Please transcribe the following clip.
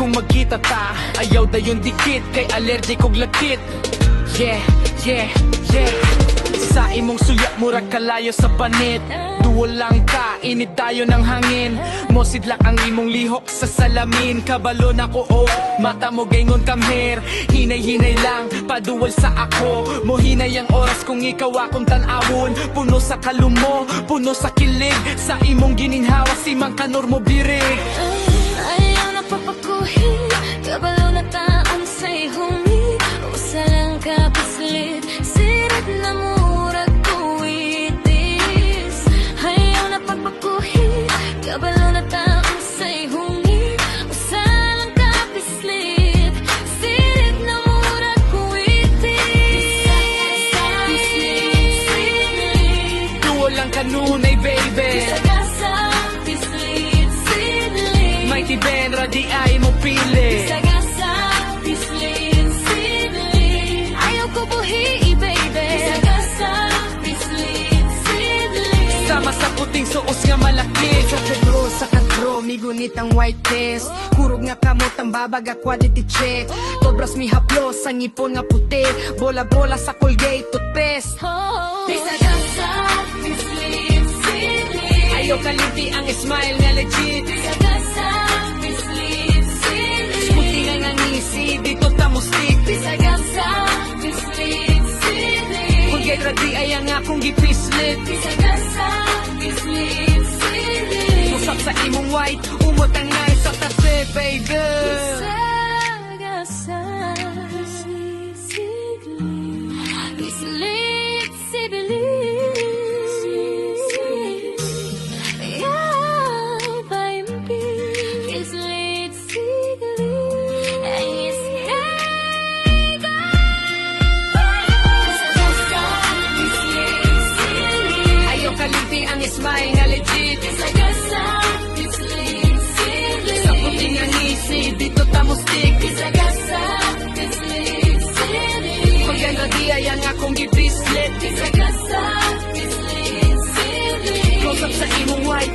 kung magkita ta. Ayaw dayon dikit, kay allergic og lakit. Yeah, yeah, yeah. Sa imong suya, murag kalayo sa panit. Duo lang ka, init tayo ng hangin. Mosidlak ang imong lihok sa salamin. Kabalo na ko, oh, mata mo gayngon kamher. Hinay-hinay lang, paduwal sa ako. Mohinay ang oras kung ikaw akong tanawon. Puno sa kalumo, puno sa kilig. Sa imong gininhawa, si Mang Kanor mo birig. Ayaw na papakuhin, kabalo na taon sa'y humi. Usa lang ka paslit, sirat na murag kuwitis. Ayaw na papakuhin, kabalo na taon sa'y humi. Usa lang ka paslit, sirat na murag kuwitis. Duo lang kanunay, baby. Mighty Ben, radi ay mo pili. Sagasa, pislit, sidli. Ayaw ko buhi, baby. Sagasa, pislit, sidli. Sama sa puting suos nga malaki. Sa Pedro, sa Katro, migunit ang white test. Kurog nga kamot ang babaga quality check. Tobras mi haplos, ang ipon nga puti. Bola-bola sa Colgate, toothpaste. Sagasa, pislit, sidli. Ayaw kalimti ang smile nga legit. Sagasa, pislit, sidli. Puti nga nga ngisi, dito tamustik. Sagasa, pislit, sidli. Kung gay radi ay ang akong gipislit. Sagasa, pislit, sidli. Musap sa imong white, umot ang ngay sa tase, baby. Sagasa, pislit, sidli. Pislit, sidli. Ang smile nga legit. Sagasa, pislit, sidli. Sa puti nga ngisi, dito tamustik. Sagasa, pislit, sidli. Kung yan radi ay ang akong gipislit. Sagasa, pislit, sidli. Close up sa imong white,